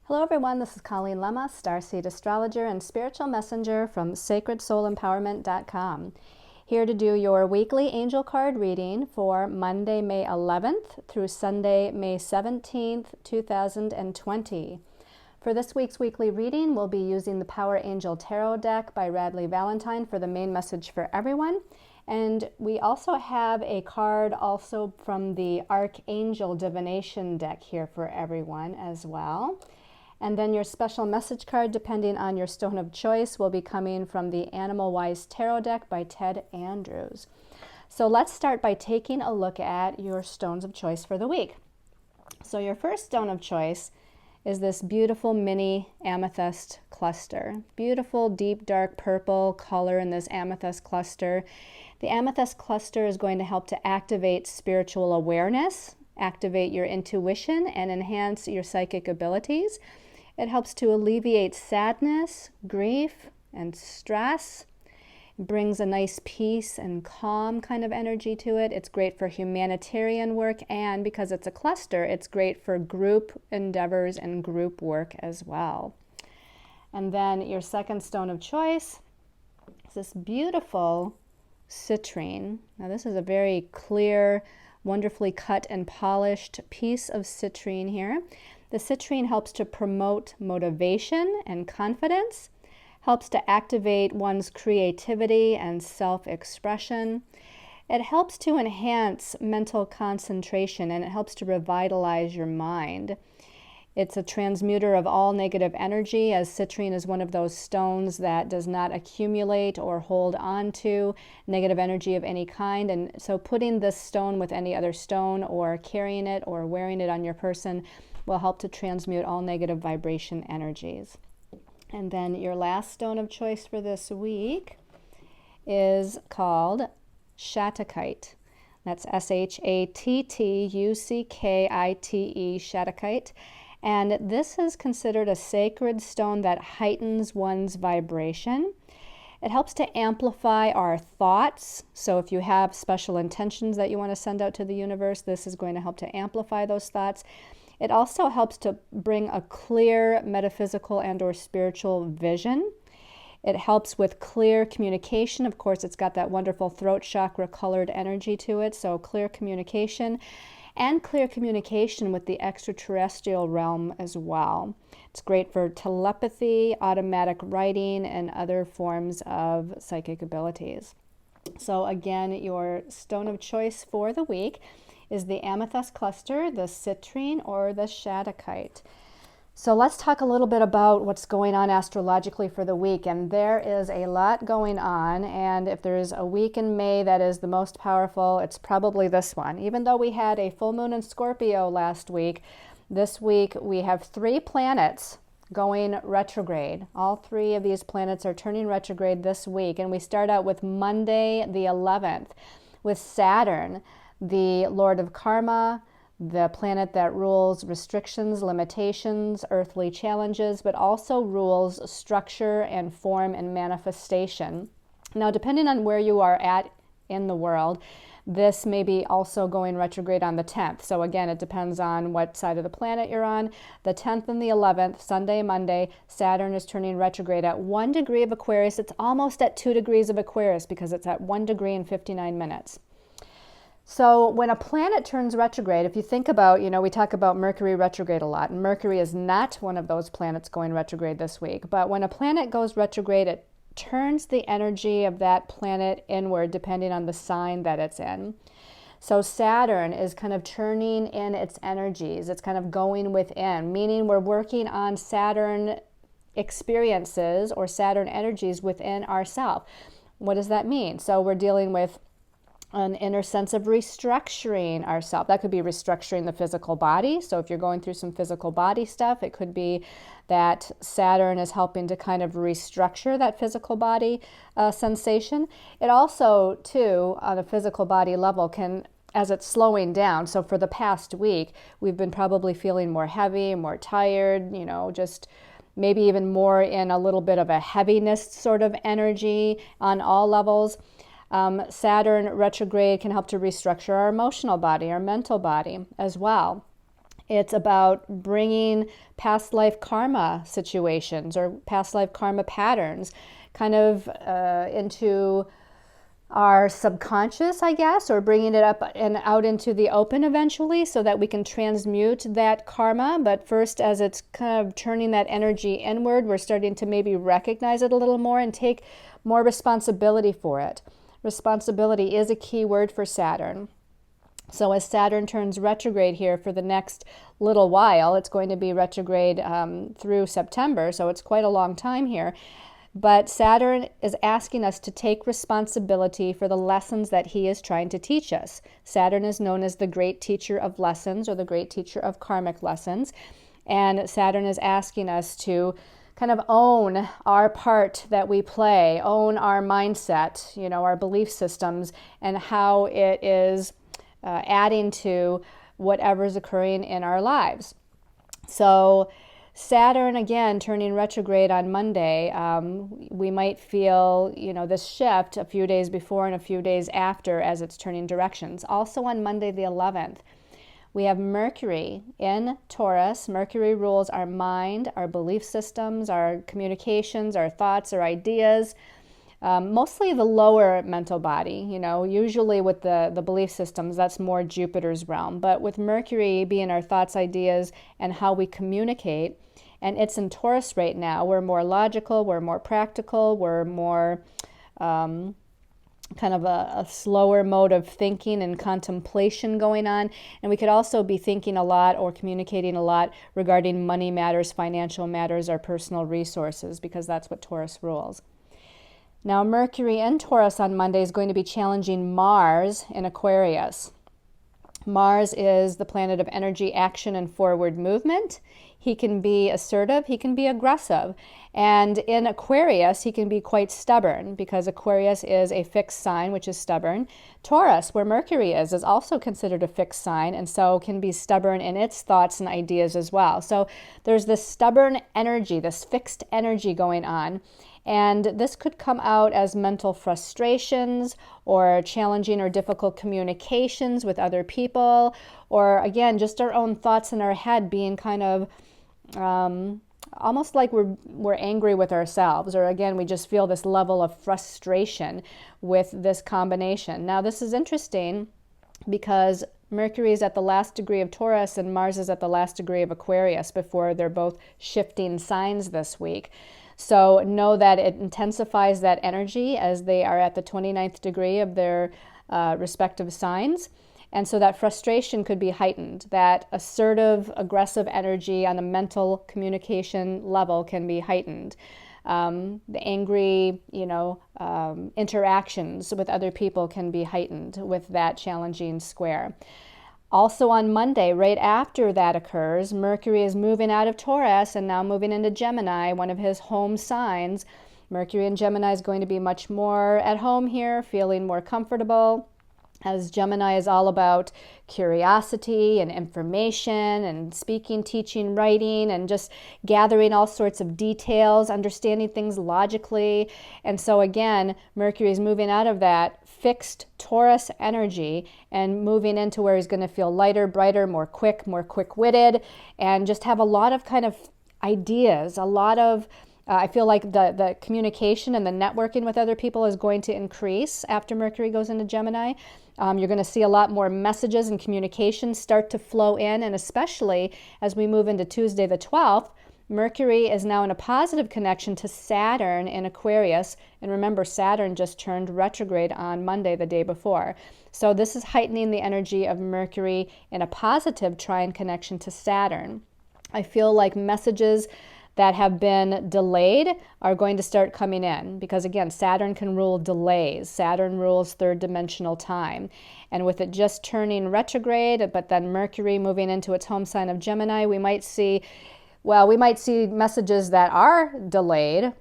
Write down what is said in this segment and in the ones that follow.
Hello everyone, this is Colleen Lemma, starseed astrologer and spiritual messenger from sacredsoulempowerment.com. Here to do your weekly angel card reading for Monday, May 11th through Sunday, May 17th, 2020. For this week's weekly reading, we'll be using the Power Angel Tarot deck by Radleigh Valentine for the main message for everyone. And we also have a card also from the Archangel divination deck here for everyone as well. And then your special message card, depending on your stone of choice, will be coming from the Animal Wise Tarot deck by Ted Andrews. So let's start by taking a look at your stones of choice for the week. So your first stone of choice is this beautiful mini amethyst cluster. Beautiful deep dark purple color in this amethyst cluster. The amethyst cluster is going to help to activate spiritual awareness, activate your intuition, and enhance your psychic abilities. It helps to alleviate sadness, grief, and stress. It brings a nice peace and calm kind of energy to it. It's great for humanitarian work, and because it's a cluster, it's great for group endeavors and group work as well. And then your second stone of choice is this beautiful citrine. Now this is a very clear, wonderfully cut and polished piece of citrine here. The citrine helps to promote motivation and confidence, helps to activate one's creativity and self-expression. It helps to enhance mental concentration, and it helps to revitalize your mind. It's a transmuter of all negative energy, as citrine is one of those stones that does not accumulate or hold on to negative energy of any kind. And so putting this stone with any other stone or carrying it or wearing it on your person will help to transmute all negative vibration energies. And then your last stone of choice for this week is called Shattuckite. That's Shattuckite, Shattuckite. And this is considered a sacred stone that heightens one's vibration. It helps to amplify our thoughts. So if you have special intentions that you want to send out to the universe, this is going to help to amplify those thoughts. It also helps to bring a clear metaphysical and or spiritual vision. It helps with clear communication. Of course, it's got that wonderful throat chakra colored energy to it, so clear communication. And clear communication with the extraterrestrial realm as well. It's great for telepathy, automatic writing, and other forms of psychic abilities. So again, your stone of choice for the week is the amethyst cluster, the citrine, or the Shattuckite. So let's talk a little bit about what's going on astrologically for the week. And there is a lot going on. And if there's a week in May that is the most powerful, it's probably this one. Even though we had a full moon in Scorpio last week, this week we have 3 planets going retrograde. All 3 of these planets are turning retrograde this week. And we start out with Monday the 11th with Saturn, the Lord of Karma, the planet that rules restrictions, limitations, earthly challenges, but also rules structure and form and manifestation. Now, depending on where you are at in the world, this may be also going retrograde on the 10th. So again, it depends on what side of the planet you're on. The 10th and the 11th, Sunday, Monday, Saturn is turning retrograde at 1 degree of Aquarius. It's almost at 2 degrees of Aquarius because it's at 1 degree and 59 minutes. So when a planet turns retrograde, if you think about, we talk about Mercury retrograde a lot, and Mercury is not one of those planets going retrograde this week. But when a planet goes retrograde, it turns the energy of that planet inward depending on the sign that it's in. So Saturn is kind of turning in its energies. It's kind of going within, meaning we're working on Saturn experiences or Saturn energies within ourselves. What does that mean? So we're dealing with an inner sense of restructuring ourselves. That could be restructuring the physical body. So if you're going through some physical body stuff, it could be that Saturn is helping to kind of restructure that physical body sensation. It also, too, on a physical body level can, as it's slowing down, so for the past week, we've been probably feeling more heavy, more tired, just maybe even more in a little bit of a heaviness sort of energy on all levels. Saturn retrograde can help to restructure our emotional body, our mental body as well. It's about bringing past life karma situations or past life karma patterns kind of into our subconscious, I guess, or bringing it up and out into the open eventually so that we can transmute that karma. But first, as it's kind of turning that energy inward, we're starting to maybe recognize it a little more and take more responsibility for it. Responsibility is a key word for Saturn. So as Saturn turns retrograde here for the next little while, it's going to be retrograde through September, so it's quite a long time here. But Saturn is asking us to take responsibility for the lessons that he is trying to teach us. Saturn is known as the great teacher of lessons or the great teacher of karmic lessons. And Saturn is asking us to kind of own our part that we play, own our mindset, our belief systems, and how it is adding to whatever's occurring in our lives. So Saturn, again, turning retrograde on Monday, we might feel, this shift a few days before and a few days after as it's turning directions. Also on Monday the 11th, we have Mercury in Taurus. Mercury rules our mind, our belief systems, our communications, our thoughts, our ideas. Mostly the lower mental body, usually with the belief systems, that's more Jupiter's realm. But with Mercury being our thoughts, ideas, and how we communicate, and it's in Taurus right now, we're more logical, we're more practical, we're more kind of a slower mode of thinking and contemplation going on. And we could also be thinking a lot or communicating a lot regarding money matters, financial matters, our personal resources, because that's what Taurus rules. Now, Mercury in Taurus on Monday is going to be challenging Mars in Aquarius. Mars is the planet of energy, action, and forward movement. He can be assertive, he can be aggressive. And in Aquarius, he can be quite stubborn because Aquarius is a fixed sign, which is stubborn. Taurus, where Mercury is also considered a fixed sign and so can be stubborn in its thoughts and ideas as well. So there's this stubborn energy, this fixed energy going on. And this could come out as mental frustrations or challenging or difficult communications with other people, or again, just our own thoughts in our head being kind of almost like we're angry with ourselves, or again, we just feel this level of frustration with this combination. Now, this is interesting because Mercury is at the last degree of Taurus and Mars is at the last degree of Aquarius before they're both shifting signs this week. So know that it intensifies that energy as they are at the 29th degree of their respective signs. And so that frustration could be heightened. That assertive, aggressive energy on a mental communication level can be heightened. The angry, interactions with other people can be heightened with that challenging square. Also on Monday, right after that occurs, Mercury is moving out of Taurus and now moving into Gemini, one of his home signs. Mercury in Gemini is going to be much more at home here, feeling more comfortable, as Gemini is all about curiosity and information and speaking, teaching, writing, and just gathering all sorts of details, understanding things logically. And so again, Mercury is moving out of that fixed Taurus energy and moving into where he's going to feel lighter, brighter, more quick-witted, and just have a lot of kind of ideas, a lot of I feel like the communication and the networking with other people is going to increase after Mercury goes into Gemini. You're going to see a lot more messages and communications start to flow in, and especially as we move into Tuesday the 12th, Mercury is now in a positive connection to Saturn in Aquarius. And remember, Saturn just turned retrograde on Monday, the day before. So this is heightening the energy of Mercury in a positive trine connection to Saturn. I feel like messages that have been delayed are going to start coming in because, again, Saturn can rule delays. Saturn rules third dimensional time. And with it just turning retrograde, but then Mercury moving into its home sign of Gemini, we might see messages that are delayed,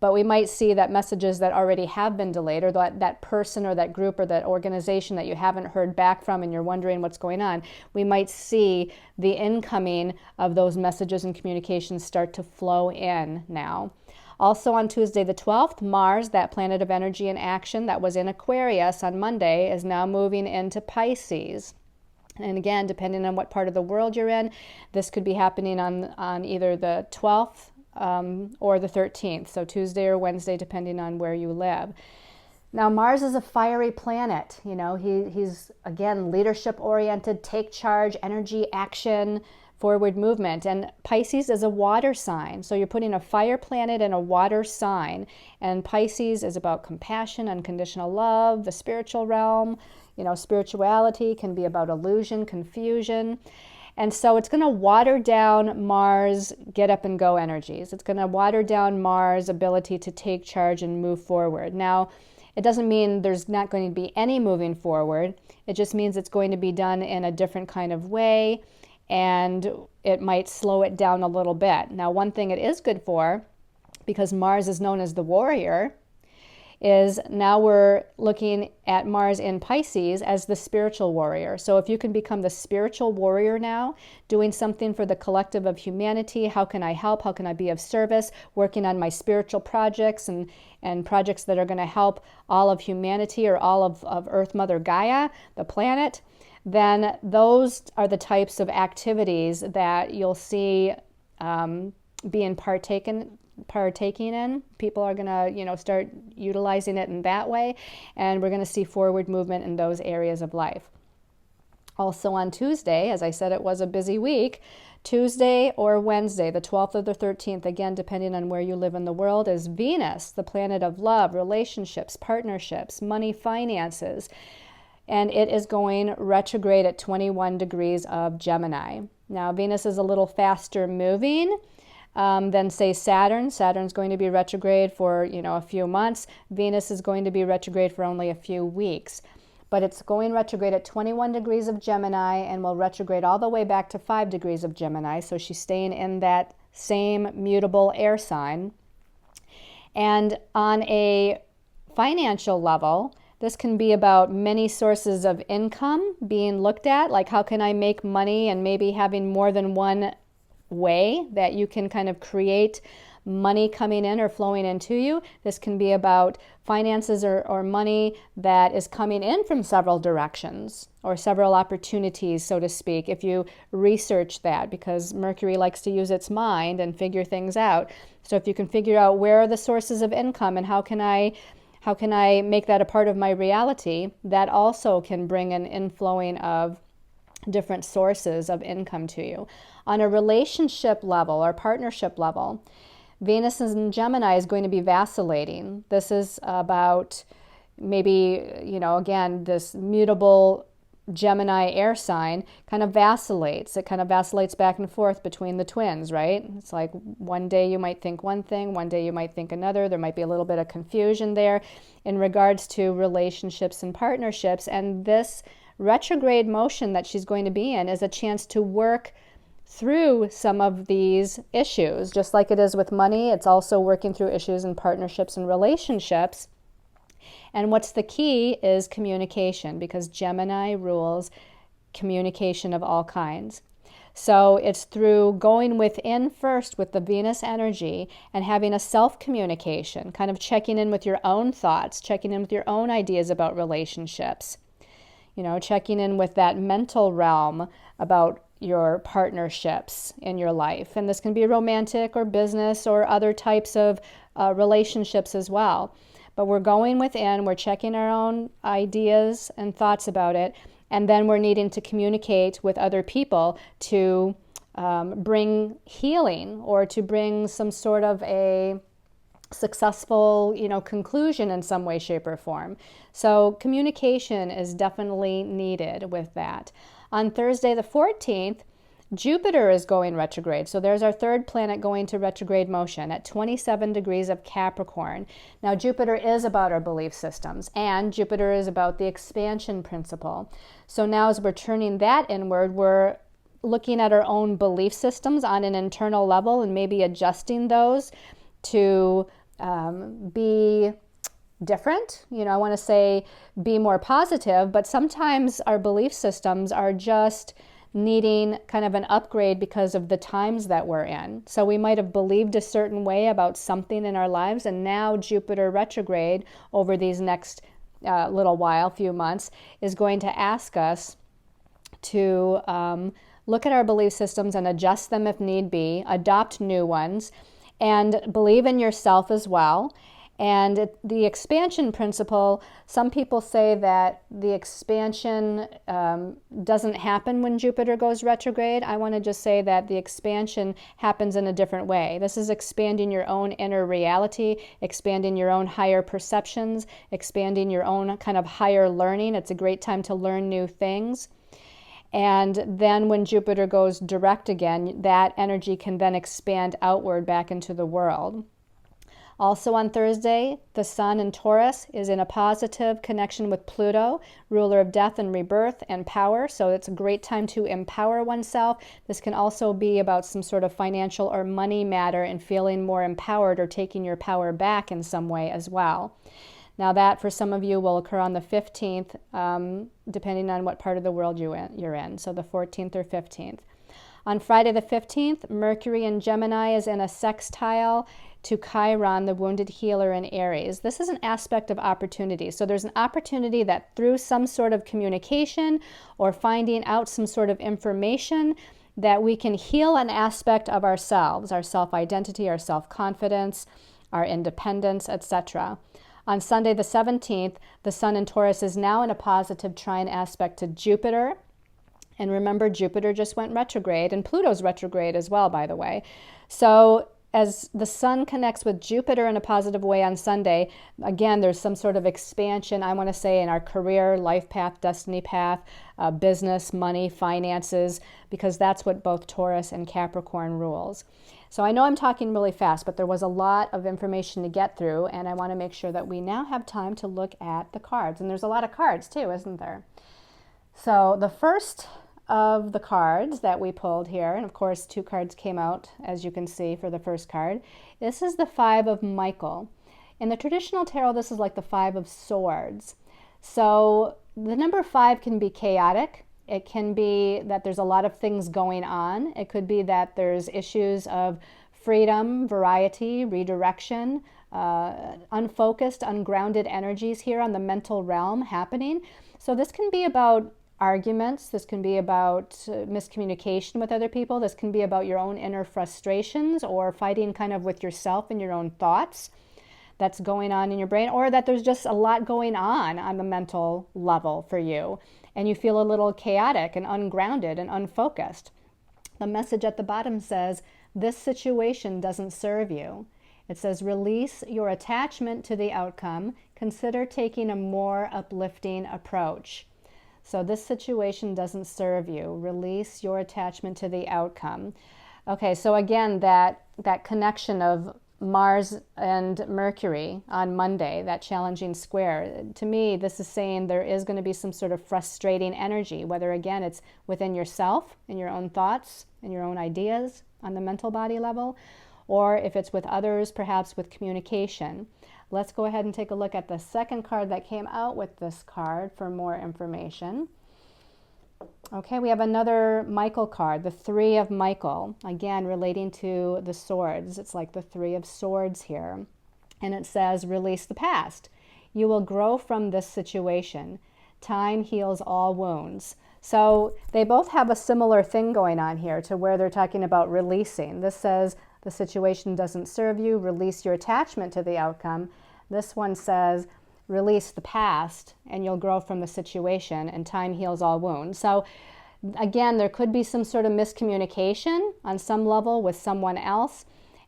but we might see that messages that already have been delayed, or that person or that group or that organization that you haven't heard back from and you're wondering what's going on, we might see the incoming of those messages and communications start to flow in now. Also on Tuesday the 12th, Mars, that planet of energy and action that was in Aquarius on Monday, is now moving into Pisces. And again, depending on what part of the world you're in, this could be happening on either the 12th or the 13th, so Tuesday or Wednesday, depending on where you live. Now, Mars is a fiery planet. He's, again, leadership-oriented, take charge, energy, action, forward movement. And Pisces is a water sign. So you're putting a fire planet in a water sign. And Pisces is about compassion, unconditional love, the spiritual realm. Spirituality can be about illusion, confusion. And so it's going to water down Mars' get up and go energies. It's going to water down Mars' ability to take charge and move forward. Now, it doesn't mean there's not going to be any moving forward. It just means it's going to be done in a different kind of way, and it might slow it down a little bit. Now, one thing it is good for, because Mars is known as the warrior, is now we're looking at Mars in Pisces as the spiritual warrior. So if you can become the spiritual warrior now, doing something for the collective of humanity, how can I help? How can I be of service? Working on my spiritual projects and projects that are going to help all of humanity or all of Earth Mother Gaia, the planet, then those are the types of activities that you'll see being partaking in. People are going to, start utilizing it in that way, and we're going to see forward movement in those areas of life. Also on Tuesday, as I said, it was a busy week. Tuesday or Wednesday, the 12th or the 13th, again, depending on where you live in the world, is Venus, the planet of love, relationships, partnerships, money, finances, and it is going retrograde at 21 degrees of Gemini. Now, Venus is a little faster moving than, say, Saturn. Saturn's going to be retrograde for, a few months. Venus is going to be retrograde for only a few weeks. But it's going retrograde at 21 degrees of Gemini and will retrograde all the way back to 5 degrees of Gemini. So she's staying in that same mutable air sign. And on a financial level, this can be about many sources of income being looked at, like how can I make money, and maybe having more than one way that you can kind of create money coming in or flowing into you. This can be about finances or money that is coming in from several directions or several opportunities, so to speak, if you research that, because Mercury likes to use its mind and figure things out. So if you can figure out where are the sources of income and how can I make that a part of my reality, that also can bring an inflowing of different sources of income to you. On a relationship level or partnership level, Venus in Gemini is going to be vacillating. This is about maybe, again, this mutable Gemini air sign kind of vacillates. It kind of vacillates back and forth between the twins, right? It's like one day you might think one thing, one day you might think another. There might be a little bit of confusion there in regards to relationships and partnerships. And this retrograde motion that she's going to be in is a chance to work through some of these issues. Just like it is with money, it's also working through issues in partnerships and relationships. And what's the key is communication, because Gemini rules communication of all kinds. So it's through going within first with the Venus energy and having a self-communication, kind of checking in with your own thoughts, checking in with your own ideas about relationships, checking in with that mental realm about your partnerships in your life. And this can be romantic or business or other types of relationships as well. But we're going within, we're checking our own ideas and thoughts about it, and then we're needing to communicate with other people to bring healing or to bring some sort of a successful, conclusion in some way, shape, or form. So communication is definitely needed with that. On Thursday the 14th, Jupiter is going retrograde. So there's our third planet going to retrograde motion at 27 degrees of Capricorn. Now, Jupiter is about our belief systems, and Jupiter is about the expansion principle. So now as we're turning that inward, we're looking at our own belief systems on an internal level and maybe adjusting those to be different. I want to say be more positive, but sometimes our belief systems are just needing kind of an upgrade because of the times that we're in. So we might have believed a certain way about something in our lives, and now Jupiter retrograde over these next little while, few months, is going to ask us to look at our belief systems and adjust them if need be, adopt new ones, and believe in yourself as well. And the expansion principle, some people say that the expansion doesn't happen when Jupiter goes retrograde. I want to just say that the expansion happens in a different way. This is expanding your own inner reality, expanding your own higher perceptions, expanding your own kind of higher learning. It's a great time to learn new things. And then when Jupiter goes direct again, that energy can then expand outward back into the world. Also on Thursday, the Sun in Taurus is in a positive connection with Pluto, ruler of death and rebirth and power. So it's a great time to empower oneself. This can also be about some sort of financial or money matter and feeling more empowered or taking your power back in some way as well. Now that for some of you will occur on the 15th, depending on what part of the world you're in. So the 14th or 15th. On Friday the 15th, Mercury in Gemini is in a sextile to Chiron, the wounded healer in Aries. This is an aspect of opportunity. So there's an opportunity that through some sort of communication or finding out some sort of information that we can heal an aspect of ourselves, our self-identity, our self-confidence, our independence, etc. On Sunday the 17th, the Sun in Taurus is now in a positive trine aspect to Jupiter. And remember, Jupiter just went retrograde, and Pluto's retrograde as well, by the way. So as the Sun connects with Jupiter in a positive way on Sunday, again, there's some sort of expansion, I want to say, in our career, life path, destiny path, business, money, finances, because that's what both Taurus and Capricorn rules. So I know I'm talking really fast, but there was a lot of information to get through, and I want to make sure that we now have time to look at the cards. And there's a lot of cards too, isn't there? So the first of the cards that we pulled here, and of course 2 cards came out, as you can see, for the first card. This is the 5 of Michael. In the traditional tarot, this is like the 5 of Swords. So the number 5 can be chaotic. It can be that there's a lot of things going on. It could be that there's issues of freedom, variety, redirection, unfocused, ungrounded energies here on the mental realm happening. So this can be about arguments. This can be about miscommunication with other people. This can be about your own inner frustrations or fighting kind of with yourself and your own thoughts that's going on in your brain, or that there's just a lot going on the mental level for you, and you feel a little chaotic and ungrounded and unfocused. The message at the bottom says, this situation doesn't serve you. It says, release your attachment to the outcome. Consider taking a more uplifting approach. So this situation doesn't serve you. Release your attachment to the outcome. Okay, so again, that connection of Mars and Mercury on Monday, that challenging square, to me, this is saying there is going to be some sort of frustrating energy, whether, again, it's within yourself, in your own thoughts, in your own ideas on the mental body level, or if it's with others, perhaps with communication. Let's go ahead and take a look at the second card that came out with this card for more information. Okay, we have another Michael card, the 3 of Michael, again relating to the swords. It's like the 3 of swords here. And it says, release the past. You will grow from this situation. Time heals all wounds. So they both have a similar thing going on here to where they're talking about releasing. This says, the situation doesn't serve you, release your attachment to the outcome. This one says, release the past and you'll grow from the situation, and time heals all wounds. So again, there could be some sort of miscommunication on some level with someone else,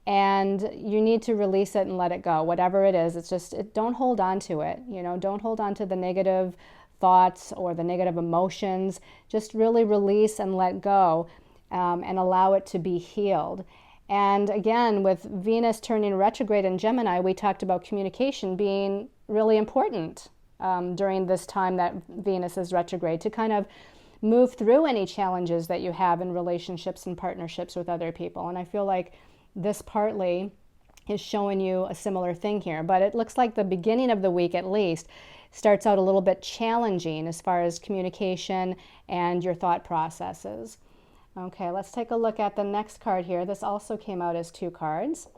and you need to release it and let it go, whatever it is. It's just, don't hold on to it. Don't hold on to the negative thoughts or the negative emotions. Just really release and let go, and allow it to be healed. And again, with Venus turning retrograde in Gemini, we talked about communication being really important during this time that Venus is retrograde, to kind of move through any challenges that you have in relationships and partnerships with other people. And I feel like this partly is showing you a similar thing here. But it looks like the beginning of the week, at least, starts out a little bit challenging as far as communication and your thought processes. Okay, let's take a look at the next card here. This also came out as 2 cards.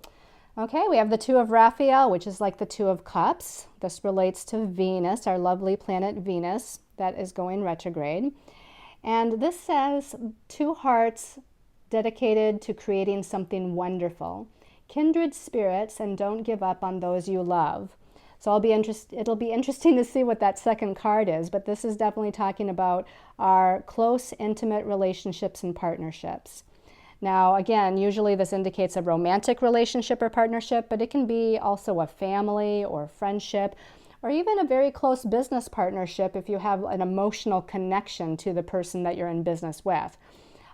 Okay, we have the 2 of Raphael, which is like the 2 of Cups. This relates to Venus, our lovely planet Venus, that is going retrograde. And this says two hearts dedicated to creating something wonderful. Kindred spirits, and don't give up on those you love. So it'll be interesting to see what that second card is, but this is definitely talking about our close, intimate relationships and partnerships. Now, again, usually this indicates a romantic relationship or partnership, but it can be also a family or friendship, or even a very close business partnership if you have an emotional connection to the person that you're in business with.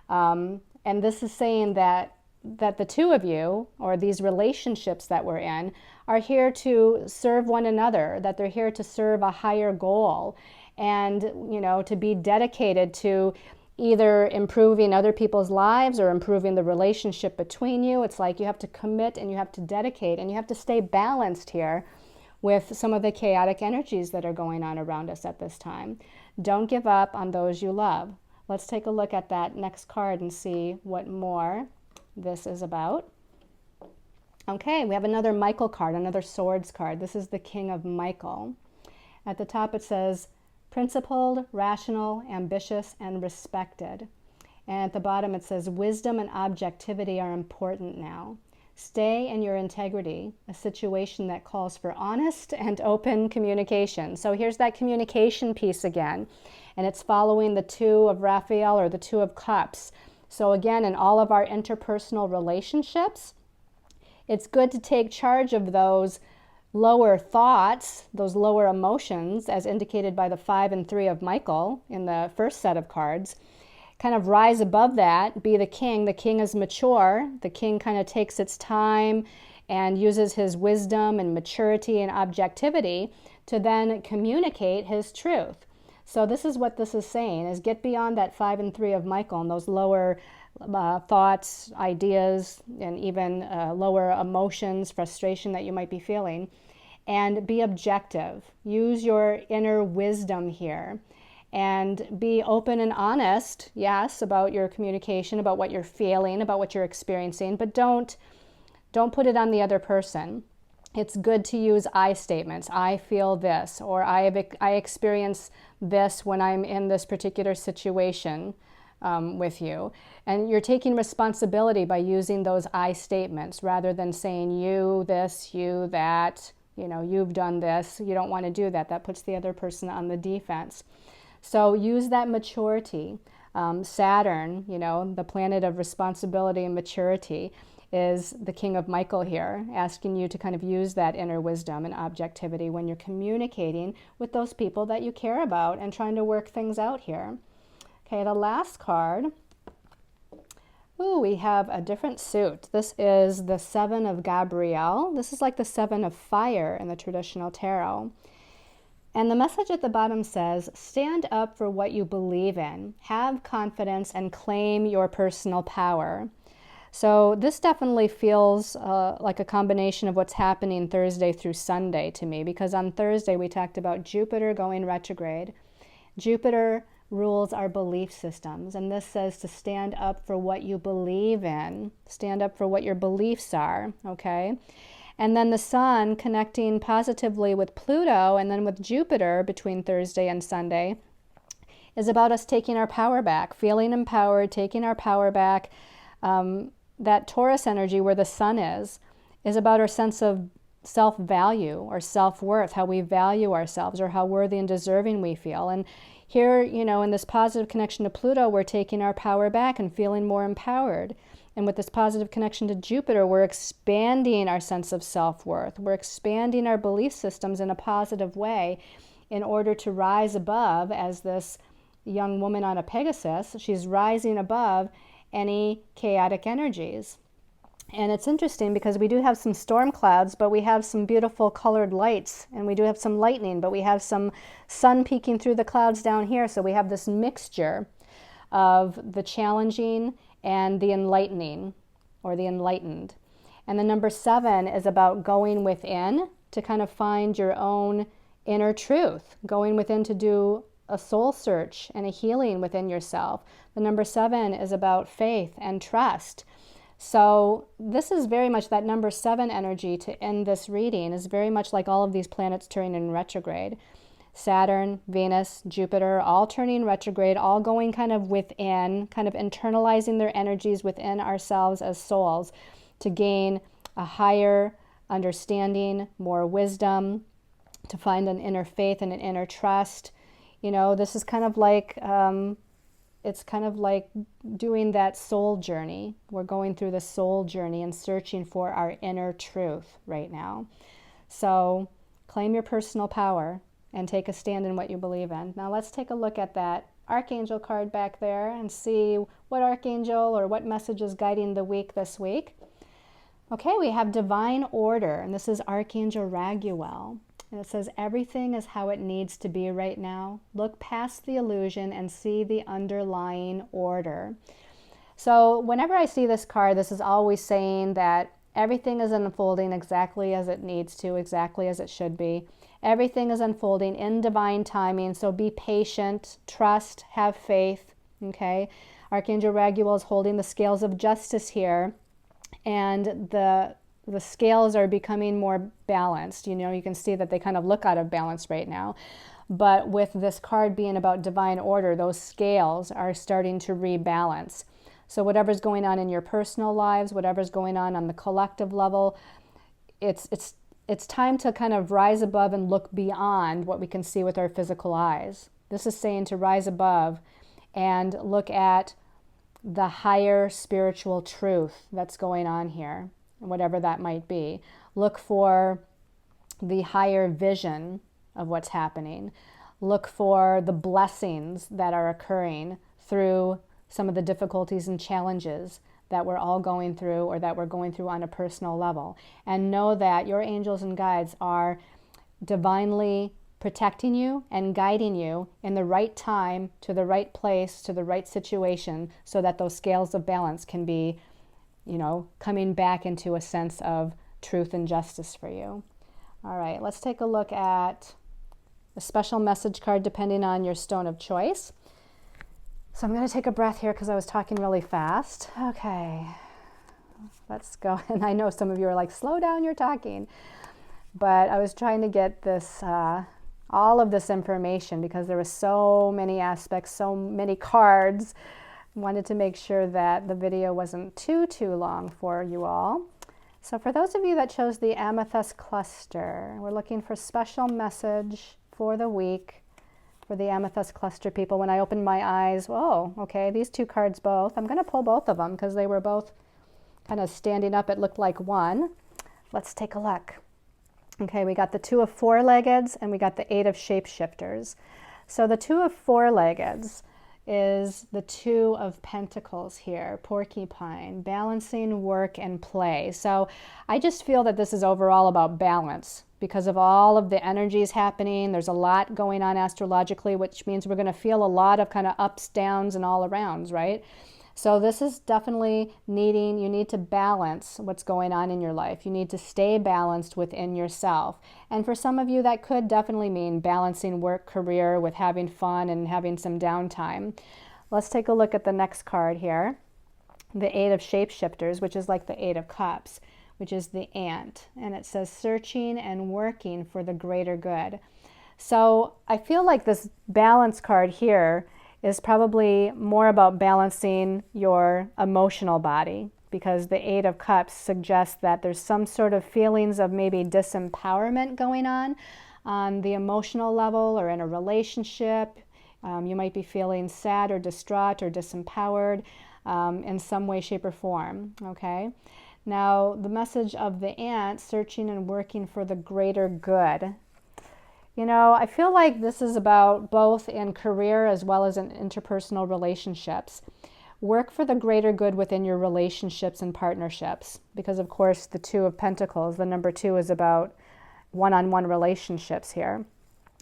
And this is saying that the two of you, or these relationships that we're in, are here to serve one another, that they're here to serve a higher goal, and to be dedicated to either improving other people's lives or improving the relationship between you. It's like you have to commit and you have to dedicate and you have to stay balanced here with some of the chaotic energies that are going on around us at this time. Don't give up on those you love. Let's take a look at that next card and see what more this is about. Okay, we have another Michael card, another Swords card. This is the King of Michael. At the top it says, principled, rational, ambitious, and respected. And at the bottom it says, wisdom and objectivity are important now. Stay in your integrity, a situation that calls for honest and open communication. So here's that communication piece again, and it's following the Two of Raphael, or the Two of Cups. So again, in all of our interpersonal relationships, it's good to take charge of those lower thoughts, those lower emotions, as indicated by the 5 and 3 of Michael in the first set of cards. Kind of rise above that, be the king. The king is mature. The king kind of takes its time and uses his wisdom and maturity and objectivity to then communicate his truth. So this is what this is saying, is get beyond that 5 and 3 of Michael and those lower thoughts, ideas, and even lower emotions, frustration that you might be feeling, and be objective. Use your inner wisdom here and be open and honest, yes, about your communication, about what you're feeling, about what you're experiencing, but don't put it on the other person. It's good to use I statements. I feel this, or I experience this when I'm in this particular situation with you. And you're taking responsibility by using those I statements rather than saying you this, you that, you've done this. You don't want to do that. That puts the other person on the defense. So use that maturity. Saturn, the planet of responsibility and maturity, is the King of Michael here, asking you to kind of use that inner wisdom and objectivity when you're communicating with those people that you care about and trying to work things out here. Okay, the last card. Ooh, we have a different suit. This is the 7 of Gabrielle. This is like the 7 of fire in the traditional tarot. And the message at the bottom says, stand up for what you believe in, have confidence, and claim your personal power. So this definitely feels like a combination of what's happening Thursday through Sunday to me, because on Thursday we talked about Jupiter going retrograde. Jupiter rules our belief systems, and this says to stand up for what you believe in, stand up for what your beliefs are, okay? And then the Sun connecting positively with Pluto and then with Jupiter between Thursday and Sunday is about us taking our power back, feeling empowered, taking our power back. That Taurus energy where the Sun is about our sense of self-value or self-worth, how we value ourselves or how worthy and deserving we feel. And here, in this positive connection to Pluto, we're taking our power back and feeling more empowered. And with this positive connection to Jupiter, we're expanding our sense of self-worth. We're expanding our belief systems in a positive way in order to rise above, as this young woman on a Pegasus, she's rising above any chaotic energies. And it's interesting because we do have some storm clouds, but we have some beautiful colored lights, and we do have some lightning, but we have some sun peeking through the clouds down here. So we have this mixture of the challenging and the enlightening, or the enlightened. And the number 7 is about going within to kind of find your own inner truth, going within to do a soul search and a healing within yourself. The number 7 is about faith and trust. So this is very much that number 7 energy to end this reading, is very much like all of these planets turning in retrograde. Saturn, Venus, Jupiter, all turning retrograde, all going kind of within, kind of internalizing their energies within ourselves as souls to gain a higher understanding, more wisdom, to find an inner faith and an inner trust. You know, this is kind of like, it's kind of like doing that soul journey. We're going through the soul journey and searching for our inner truth right now. So claim your personal power and take a stand in what you believe in. Now let's take a look at that Archangel card back there and see what Archangel or what message is guiding the week this week. Okay, we have divine order, and this is Archangel Raguel. And it says, everything is how it needs to be right now. Look past the illusion and see the underlying order. So whenever I see this card, this is always saying that everything is unfolding exactly as it needs to, exactly as it should be. Everything is unfolding in divine timing, so be patient, trust, have faith, okay? Archangel Raguel is holding the scales of justice here, and the scales are becoming more balanced. You know, you can see that they kind of look out of balance right now. But with this card being about divine order, those scales are starting to rebalance. So whatever's going on in your personal lives, whatever's going on the collective level, it's time to kind of rise above and look beyond what we can see with our physical eyes. This is saying to rise above and look at the higher spiritual truth that's going on here, whatever that might be. Look for the higher vision of what's happening. Look for the blessings that are occurring through some of the difficulties and challenges that we're all going through or that we're going through on a personal level. And know that your angels and guides are divinely protecting you and guiding you in the right time, to the right place, to the right situation, so that those scales of balance can be, you know, coming back into a sense of truth and justice for you. All right, let's take a look at a special message card depending on your stone of choice. So I'm going to take a breath here because I was talking really fast. Okay, let's go. And I know some of you are like, slow down, you're talking. But I was trying to get this, all of this information because there were so many aspects, so many cards. Wanted to make sure that the video wasn't too long for you all. So for those of you that chose the Amethyst Cluster, we're looking for special message for the week for the Amethyst Cluster people. When I opened my eyes, whoa, okay, these two cards both. I'm going to pull both of them because they were both kind of standing up. It looked like one. Let's take a look. Okay, we got the Two of Four-Leggeds and we got the Eight of Shapeshifters. So the Two of Four-Leggeds is the Two of Pentacles here, porcupine, balancing work and play. So I just feel that this is overall about balance because of all of the energies happening. There's a lot going on astrologically, which means we're going to feel a lot of kind of ups, downs, and all arounds, right? So this is definitely you need to balance what's going on in your life. You need to stay balanced within yourself. And for some of you, that could definitely mean balancing work, career with having fun and having some downtime. Let's take a look at the next card here. The Eight of Shapeshifters, which is like the Eight of Cups, which is the ant. And it says searching and working for the greater good. So I feel like this balance card here is probably more about balancing your emotional body, because the Eight of Cups suggests that there's some sort of feelings of maybe disempowerment going on the emotional level or in a relationship. You might be feeling sad or distraught or disempowered in some way, shape, or form, okay? Now, the message of the ant, searching and working for the greater good. You know, I feel like this is about both in career as well as in interpersonal relationships. Work for the greater good within your relationships and partnerships, because of course the Two of Pentacles, the number 2, is about one-on-one relationships here.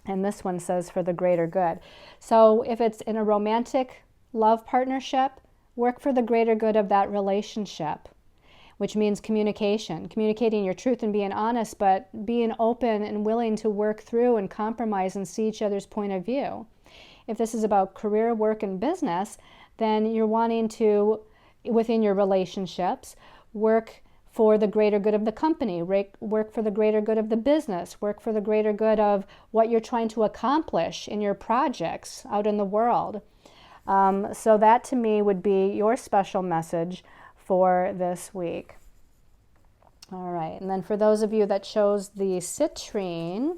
And this one says for the greater good. So if it's in a romantic love partnership, work for the greater good of that relationship, which means communicating your truth and being honest, but being open and willing to work through and compromise and see each other's point of view. If this is about career, work, and business, then you're wanting to, within your relationships, work for the greater good of the company, work for the greater good of the business, work for the greater good of what you're trying to accomplish in your projects out in the world. So that to me would be your special message for this week. All right, and then for those of you that chose the citrine,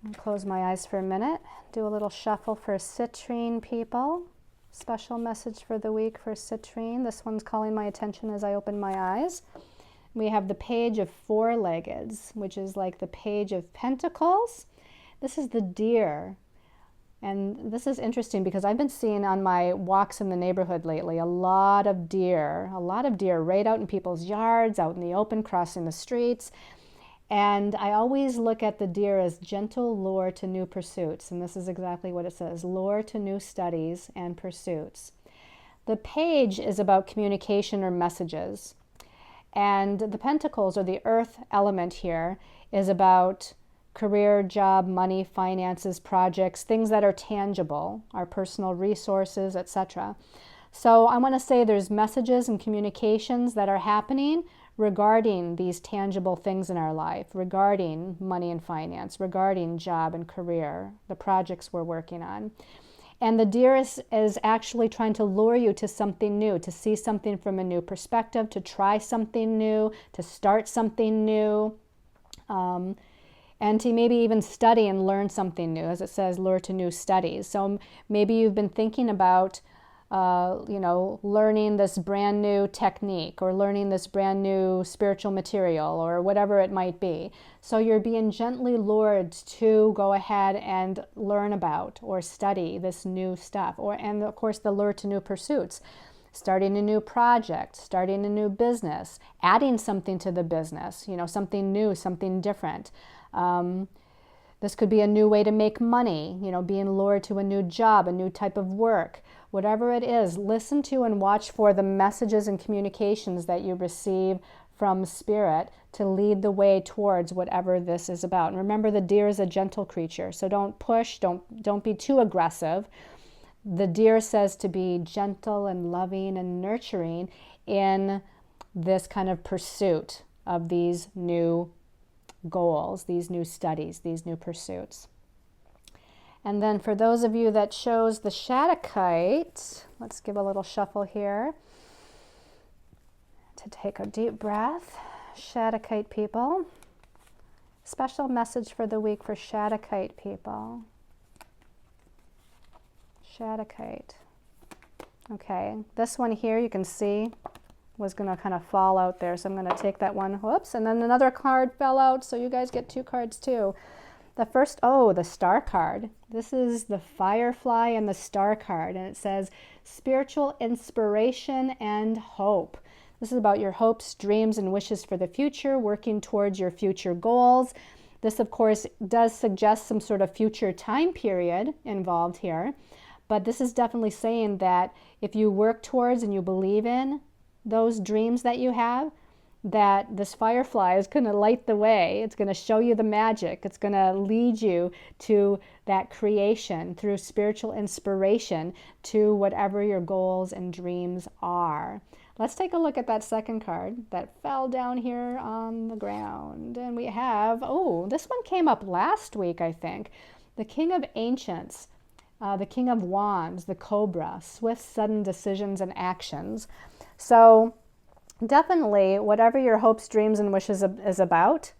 I'll close my eyes for a minute, do a little shuffle for citrine people. Special message for the week for citrine. This one's calling my attention as I open my eyes. We have the page of four-leggeds, which is like the page of pentacles. This is the deer. And this is interesting because I've been seeing on my walks in the neighborhood lately a lot of deer right out in people's yards, out in the open, crossing the streets. And I always look at the deer as gentle lure to new pursuits. And this is exactly what it says, lure to new studies and pursuits. The page is about communication or messages. And the pentacles, or the earth element here, is about career, job, money, finances, projects, things that are tangible, our personal resources, etc. So I want to say there's messages and communications that are happening regarding these tangible things in our life, regarding money and finance, regarding job and career, the projects we're working on. And the deer is actually trying to lure you to something new, to see something from a new perspective, to try something new, to start something new, and to maybe even study and learn something new, as it says, lure to new studies. So maybe you've been thinking about learning this brand new technique or learning this brand new spiritual material or whatever it might be. So you're being gently lured to go ahead and learn about or study this new stuff. And of course, the lure to new pursuits. Starting a new project, starting a new business, adding something to the business, something new, something different. This could be a new way to make money, being lured to a new job, a new type of work. Whatever it is, listen to and watch for the messages and communications that you receive from Spirit to lead the way towards whatever this is about. And remember, the deer is a gentle creature, so don't push, don't be too aggressive. The deer says to be gentle and loving and nurturing in this kind of pursuit of these new goals, these new studies, these new pursuits. And then for those of you that chose the Shadowkite, let's give a little shuffle here to take a deep breath. Shadowkite people. Special message for the week for Shadowkite people. Shadowkite. Okay, this one here you can see was going to kind of fall out there, so I'm going to take that one. Whoops, and then another card fell out, so you guys get two cards too. The first, the star card. This is the Firefly and the star card, and it says spiritual inspiration and hope. This is about your hopes, dreams, and wishes for the future, working towards your future goals. This, of course, does suggest some sort of future time period involved here, but this is definitely saying that if you work towards and you believe in those dreams that you have, that this firefly is going to light the way. It's going to show you the magic. It's going to lead you to that creation through spiritual inspiration to whatever your goals and dreams are. Let's take a look at that second card that fell down here on the ground. And we have, this one came up last week, I think. The King of Ancients, the King of Wands, the Cobra, swift, sudden decisions and actions. So definitely, whatever your hopes, dreams, and wishes is about,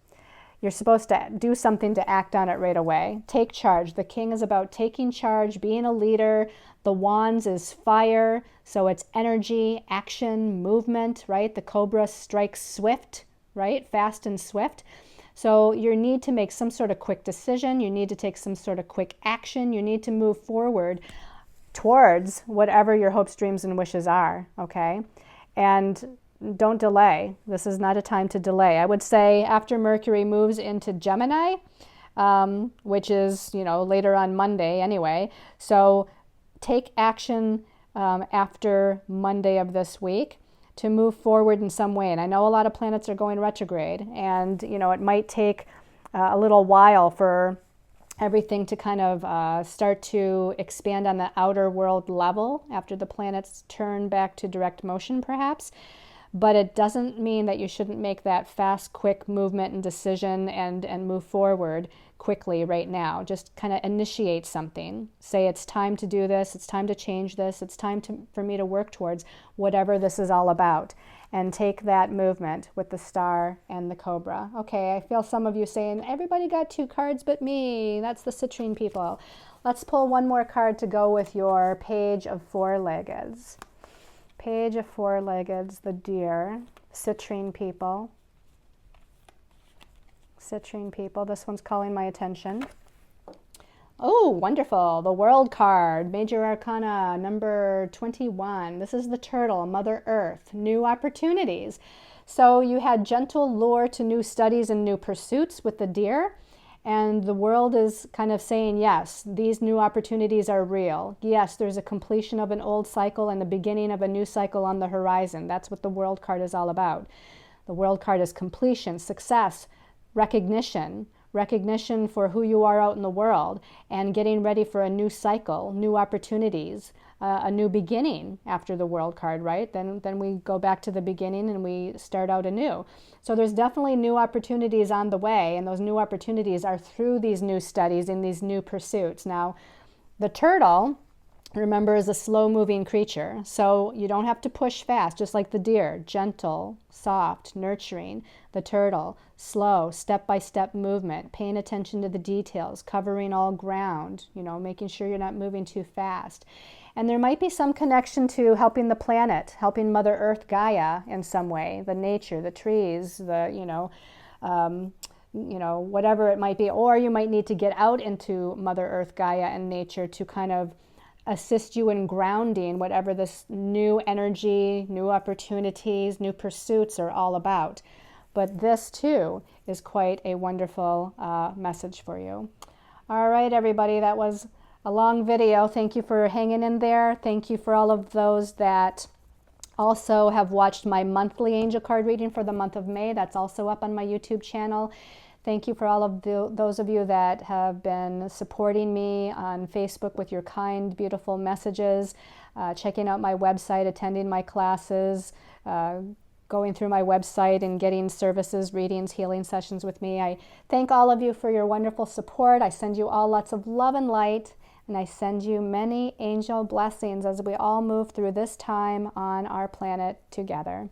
you're supposed to do something to act on it right away. Take charge. The King is about taking charge, being a leader. The Wands is fire, so it's energy, action, movement, right? The Cobra strikes swift, right? Fast and swift. So you need to make some sort of quick decision. You need to take some sort of quick action. You need to move forward towards whatever your hopes, dreams, and wishes are, okay? And don't delay. This is not a time to delay. I would say after Mercury moves into Gemini, which is, later on Monday anyway. So take action after Monday of this week to move forward in some way. And I know a lot of planets are going retrograde, and, it might take a little while for everything to kind of start to expand on the outer world level after the planets turn back to direct motion, perhaps. but it doesn't mean that you shouldn't make that fast, quick movement and decision and move forward quickly right now. Just kind of initiate something. Say it's time to do this, it's time to change this, it's time for me to work towards whatever this is all about. And take that movement with the star and the cobra. Okay, I feel some of you saying, everybody got 2 cards but me. That's the citrine people. Let's pull one more card to go with your page of 4-leggeds. Page of 4-leggeds, the deer, citrine people. Citrine people, this one's calling my attention. Oh, wonderful. The World card, Major Arcana, number 21. This is the turtle, Mother Earth, new opportunities. So you had gentle lure to new studies and new pursuits with the deer. And the world is kind of saying, yes, these new opportunities are real. Yes, there's a completion of an old cycle and the beginning of a new cycle on the horizon. That's what the World card is all about. The World card is completion, success, recognition for who you are out in the world, and getting ready for a new cycle, new opportunities, a new beginning after the World card, right? Then we go back to the beginning and we start out anew. So there's definitely new opportunities on the way, and those new opportunities are through these new studies and these new pursuits. Now, the turtle, remember, is a slow-moving creature, so you don't have to push fast, just like the deer, gentle, soft, nurturing. The turtle, slow, step-by-step movement, paying attention to the details, covering all ground, making sure you're not moving too fast. And there might be some connection to helping the planet, helping Mother Earth, Gaia in some way, the nature, the trees, whatever it might be. Or you might need to get out into Mother Earth, Gaia, and nature to kind of assist you in grounding whatever this new energy, new opportunities, new pursuits are all about. But this too is quite a wonderful message for you. All right, everybody, that was a long video. Thank you for hanging in there. Thank you for all of those that also have watched my monthly angel card reading for the month of May. That's also up on my YouTube channel. Thank you for all of those of you that have been supporting me on Facebook with your kind, beautiful messages, checking out my website, attending my classes, going through my website and getting services, readings, healing sessions with me. I thank all of you for your wonderful support. I send you all lots of love and light, and I send you many angel blessings as we all move through this time on our planet together.